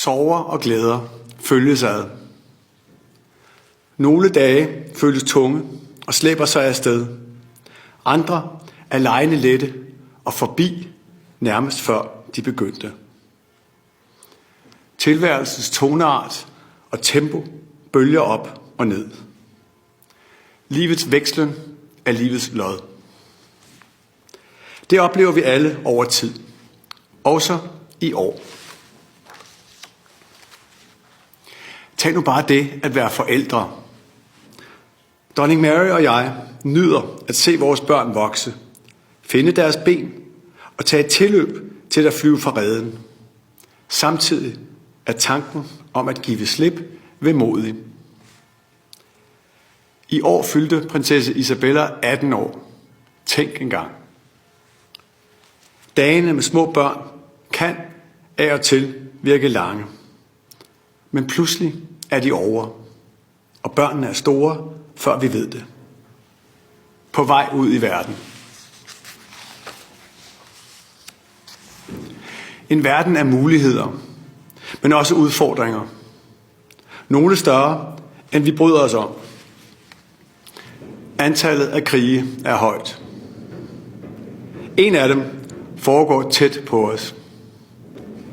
Sorger og glæder følges ad. Nogle dage føles tunge og slæber sig afsted. Andre er legende lette og forbi nærmest før de begyndte. Tilværelsens toneart og tempo bølger op og ned. Livets vekslen er livets lod. Det oplever vi alle over tid. Også i år. Tag nu bare det at være forældre. Dronning Mary og jeg nyder at se vores børn vokse, finde deres ben og tage et tilløb til at flyve fra reden. Samtidig er tanken om at give slip vemodig. I år fyldte prinsesse Isabella 18 år. Tænk engang. Dagene med små børn kan af og til virke lange. Men pludselig er de over, og børnene er store, før vi ved det. På vej ud i verden. En verden af muligheder, men også udfordringer. Nogle større, end vi bryder os om. Antallet af krige er højt. En af dem foregår tæt på os.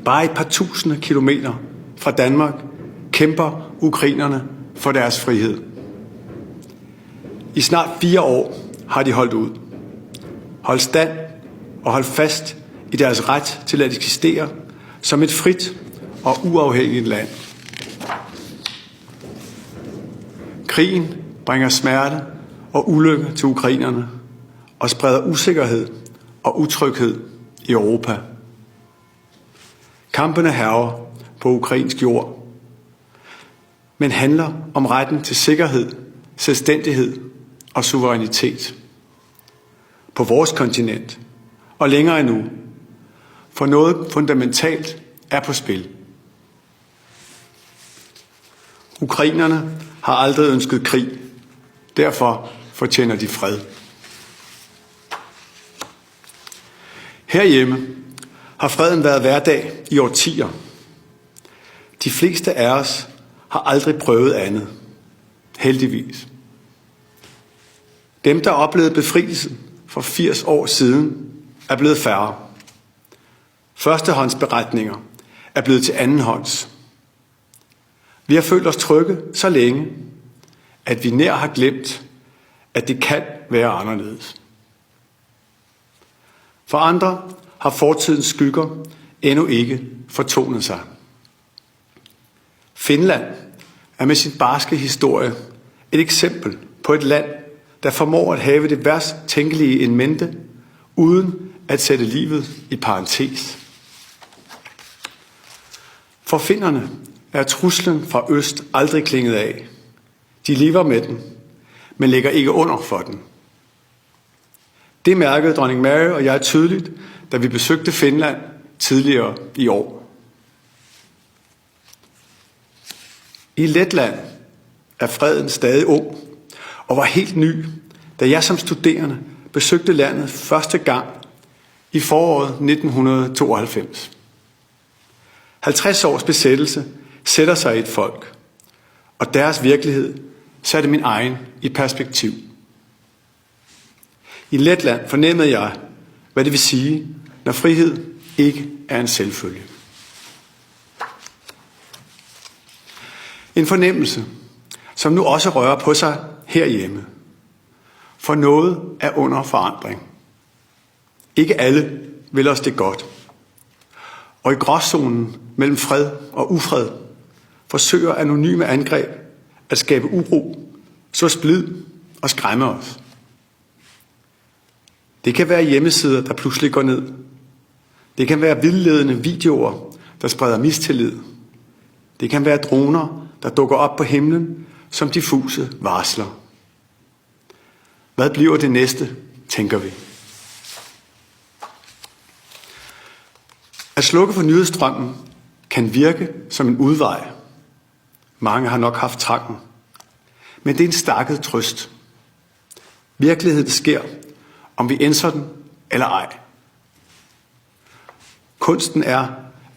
Bare et par tusinde kilometer fra Danmark kæmper ukrainerne for deres frihed. I snart 4 år har de holdt ud. Holdt stand og holdt fast i deres ret til at eksistere som et frit og uafhængigt land. Krigen bringer smerte og ulykke til ukrainerne og spreder usikkerhed og utryghed i Europa. Kampene hærger på ukrainsk jord, men handler om retten til sikkerhed, selvstændighed og suverænitet. På vores kontinent og længere endnu, for noget fundamentalt er på spil. Ukrainerne har aldrig ønsket krig, derfor fortjener de fred. Herhjemme har freden været hverdag i årtier. De fleste af os har aldrig prøvet andet. Heldigvis. Dem, der oplevede befrielsen for 80 år siden, er blevet færre. Førstehåndsberetninger er blevet til andenhånds. Vi har følt os trygge så længe, at vi nær har glemt, at det kan være anderledes. For andre har fortidens skygger endnu ikke fortonet sig. Finland er med sin barske historie et eksempel på et land, der formår at have det værst tænkelige in mente, uden at sætte livet i parentes. For finnerne er truslen fra øst aldrig klinget af. De lever med den, men lægger ikke under for den. Det mærkede dronning Mary og jeg tydeligt, da vi besøgte Finland tidligere i år. I Letland er freden stadig ung og var helt ny, da jeg som studerende besøgte landet første gang i foråret 1992. 50 års besættelse sætter sig i et folk, og deres virkelighed satte min egen i perspektiv. I Letland fornemmede jeg, hvad det vil sige, når frihed ikke er en selvfølge. En fornemmelse, som nu også rører på sig herhjemme. For noget er under forandring. Ikke alle vil os det godt. Og i gråzonen mellem fred og ufred forsøger anonyme angreb at skabe uro, så splid og skræmme os. Det kan være hjemmesider, der pludselig går ned. Det kan være vildledende videoer, der spreder mistillid. Det kan være droner, der dukker op på himlen som diffuse varsler. Hvad bliver det næste, tænker vi. At slukke for nyhedsstrømmen kan virke som en udvej. Mange har nok haft trangen. Men det er en stakket trøst. Virkeligheden sker, om vi ændrer den eller ej. Kunsten er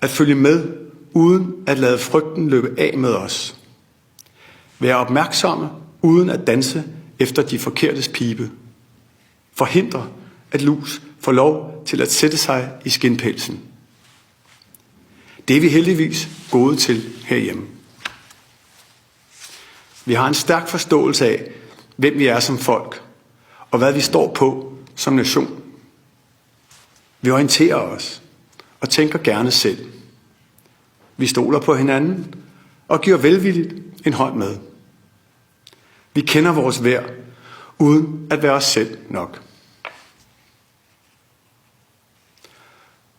at følge med uden at lade frygten løbe af med os. Være opmærksomme uden at danse efter de forkertes pibe. Forhindre, at lus får lov til at sætte sig i skinpelsen. Det er vi heldigvis gode til herhjemme. Vi har en stærk forståelse af, hvem vi er som folk, og hvad vi står på som nation. Vi orienterer os og tænker gerne selv. Vi stoler på hinanden og giver velvilligt en hånd med. Vi kender vores værd, uden at være os selv nok.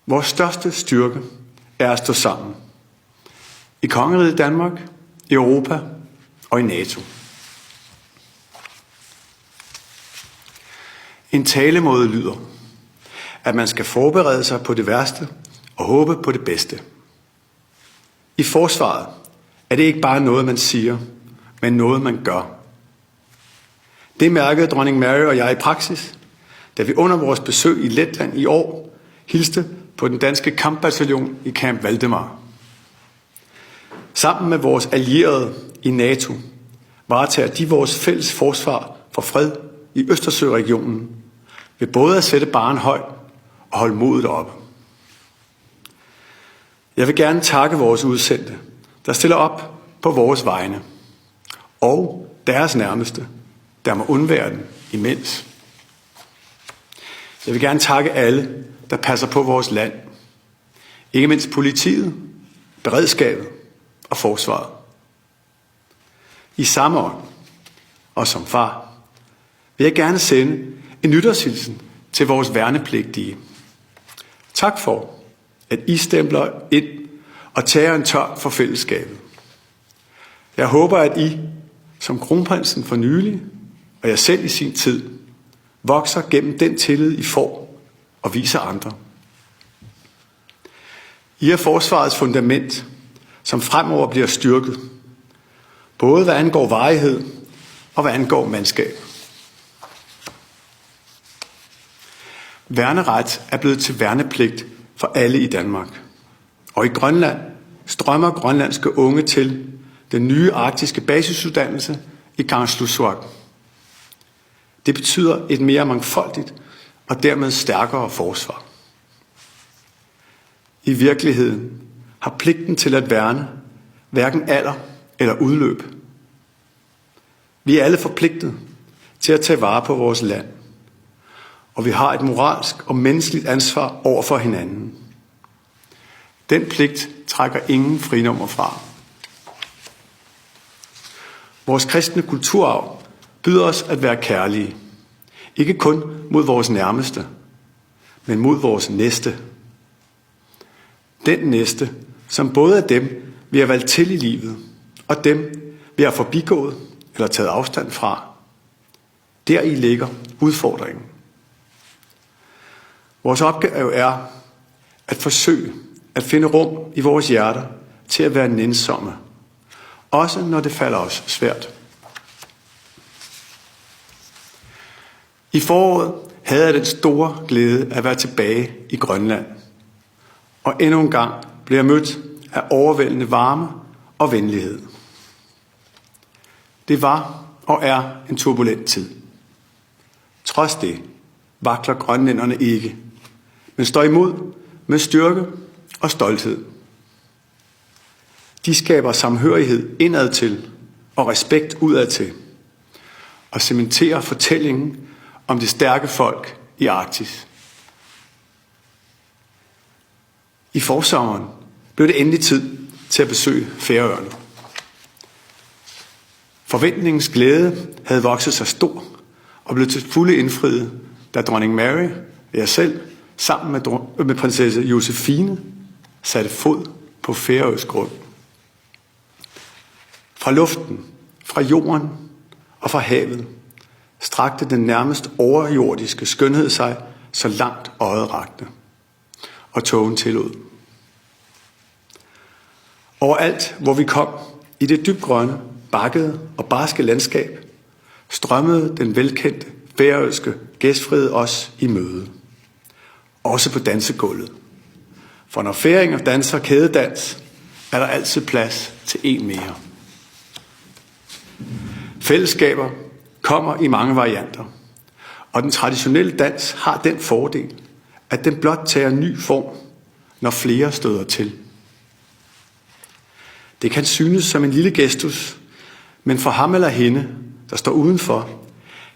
Vores største styrke er at stå sammen. I kongeriget Danmark, i Europa og i NATO. En talemåde lyder, at man skal forberede sig på det værste og håbe på det bedste. I forsvaret er det ikke bare noget, man siger, men noget, man gør. Det mærkede dronning Mary og jeg i praksis, da vi under vores besøg i Letland i år hilste på den danske kampbataljon i Camp Valdemar. Sammen med vores allierede i NATO varetager de vores fælles forsvar for fred i Østersøregionen ved både at sætte barren højt og holde modet oppe. Jeg vil gerne takke vores udsendte, der stiller op på vores vegne, og deres nærmeste, der må undvære den imens. Jeg vil gerne takke alle, der passer på vores land. Ikke mindst politiet, beredskabet og forsvaret. I samme ånd, og som far, vil jeg gerne sende en nytårshilsen til vores værnepligtige. Tak for, at I stempler ind og tager en tør for fællesskabet. Jeg håber, at I, som kronprinsen for nylig, og jeg selv i sin tid, vokser gennem den tillid, I får og viser andre. I er forsvarets fundament, som fremover bliver styrket, både hvad angår varighed og hvad angår mandskab. Værneret er blevet til værnepligt for alle i Danmark. Og i Grønland strømmer grønlandske unge til den nye arktiske basisuddannelse i Kangerlussuaq. Det betyder et mere mangfoldigt og dermed stærkere forsvar. I virkeligheden har pligten til at værne hverken alder eller udløb. Vi er alle forpligtet til at tage vare på vores land, og vi har et moralsk og menneskeligt ansvar over for hinanden. Den pligt trækker ingen frinummer fra. Vores kristne kulturarv byder os at være kærlige. Ikke kun mod vores nærmeste, men mod vores næste. Den næste, som både er dem, vi har valgt til i livet, og dem, vi har forbigået eller taget afstand fra. Deri ligger udfordringen. Vores opgave er at forsøge at finde rum i vores hjerter til at være nænsomme, også når det falder os svært. I foråret havde jeg den store glæde at være tilbage i Grønland, og endnu en gang blev jeg mødt af overvældende varme og venlighed. Det var og er en turbulent tid. Trods det vakler grønlænderne ikke, men står imod med styrke og stolthed. De skaber samhørighed indad til og respekt udad til, og cementerer fortællingen om det stærke folk i Arktis. I forsommeren blev det endelig tid til at besøge Færøerne. Forventningens glæde havde vokset sig stor og blev til fulde indfriet, da dronning Mary og jeg selv sammen med prinsesse Josefine satte fod på færøsk grund. Fra luften, fra jorden og fra havet strakte den nærmest overjordiske skønhed sig, så langt øjet rakte, og tågen tillod. Overalt, hvor vi kom, i det dybgrønne, bakkede og barske landskab, strømmede den velkendte færøske gæstfrihed os i møde. Også på dansegulvet. For når færinger danser kædedans, er der altid plads til en mere. Fællesskaber kommer i mange varianter, og den traditionelle dans har den fordel, at den blot tager ny form, når flere støder til. Det kan synes som en lille gestus, men for ham eller hende, der står udenfor,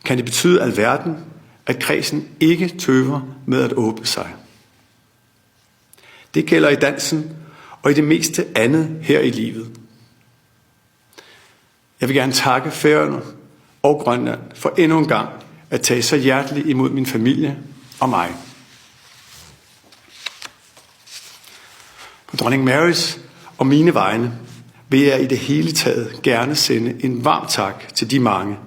kan det betyde alverden, at kredsen ikke tøver med at åbne sig. Det gælder i dansen og i det meste andet her i livet. Jeg vil gerne takke Færøerne og Grønland for endnu en gang at tage så hjerteligt imod min familie og mig. På Dronning Marys og mine vegne vil jeg i det hele taget gerne sende en varm tak til de mange,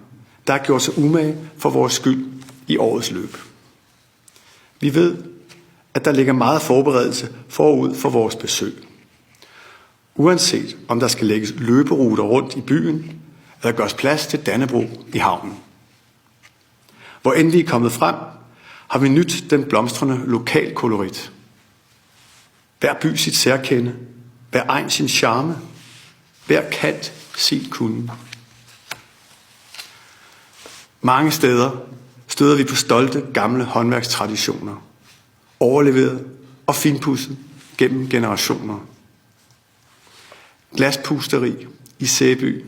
der har gjort sig umage for vores skyld i årets løb. Vi ved, at der ligger meget forberedelse forud for vores besøg. Uanset om der skal lægges løberuter rundt i byen, eller gøres plads til Dannebrog i havnen. Hvor end vi er kommet frem, har vi nyt den blomstrende lokalkolorit. Hver by sit særkende, hver egen sin charme, hver kant sin kunde. Mange steder støder vi på stolte gamle håndværkstraditioner, overleveret og finpudset gennem generationer. Glaspusteri i Sæby,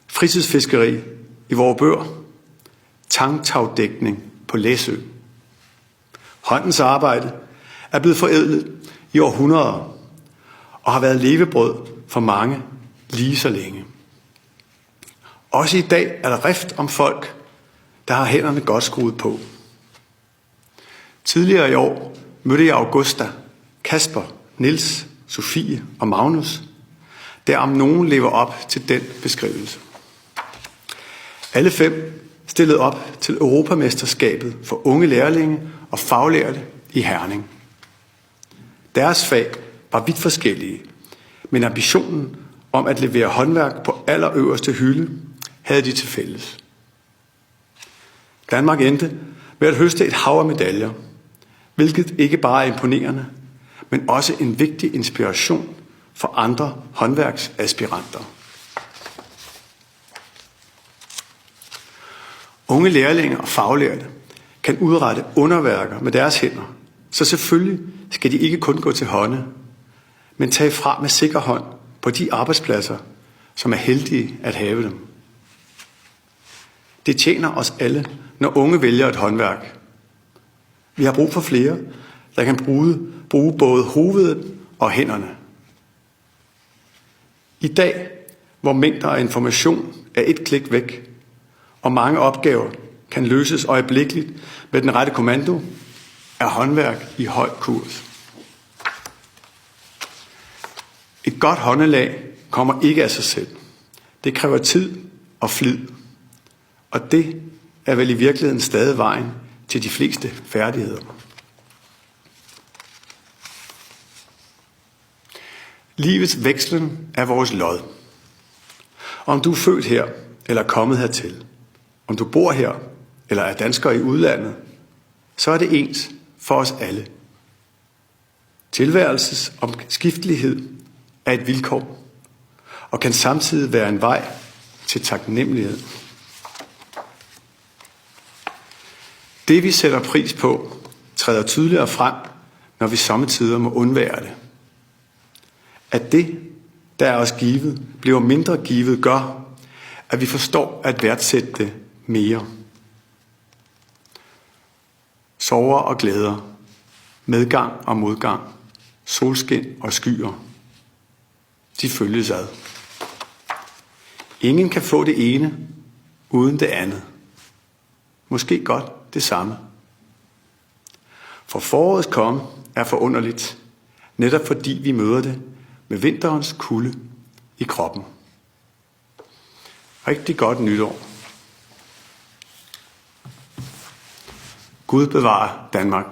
fritidsfiskeri i Vorupør, tangtagdækning på Læsø. Håndens arbejde er blevet forædlet i århundreder og har været levebrød for mange lige så længe. Også i dag er der rift om folk, der har hænderne godt skruet på. Tidligere i år mødte jeg Augusta, Kasper, Niels, Sofie og Magnus, der om nogen lever op til den beskrivelse. Alle 5 stillede op til Europamesterskabet for unge lærlinge og faglærte i Herning. Deres fag var vidt forskellige, men ambitionen om at levere håndværk på allerøverste hylde havde de til fælles. Danmark endte med at høste et hav af medaljer, hvilket ikke bare er imponerende, men også en vigtig inspiration for andre håndværksaspiranter. Unge lærlinge og faglærte kan udrette underværker med deres hænder, så selvfølgelig skal de ikke kun gå til hånde, men tage fra med sikker hånd på de arbejdspladser, som er heldige at have dem. Det tjener os alle, når unge vælger et håndværk. Vi har brug for flere, der kan bruge både hovedet og hænderne. I dag, hvor mængder af information er et klik væk, og mange opgaver kan løses øjeblikkeligt med den rette kommando, er håndværk i høj kurs. Et godt håndelag kommer ikke af sig selv. Det kræver tid og flid. Og det er vel i virkeligheden stadig vejen til de fleste færdigheder. Livets vekslen er vores lod. Om du er født her eller kommet hertil, om du bor her eller er dansker i udlandet, så er det ens for os alle. Tilværelses omskiftelighed er et vilkår, og kan samtidig være en vej til taknemmelighed. Det vi sætter pris på, træder tydeligere frem, når vi sommetider må undvære det. At det, der er os givet, bliver mindre givet, gør, at vi forstår at værdsætte det mere. Sorger og glæder, medgang og modgang, solskin og skyer, de følges ad. Ingen kan få det ene uden det andet. Måske godt det samme. For forårets komme er forunderligt, netop fordi vi møder det med vinterens kulde i kroppen. Rigtig godt nytår. Gud bevarer Danmark.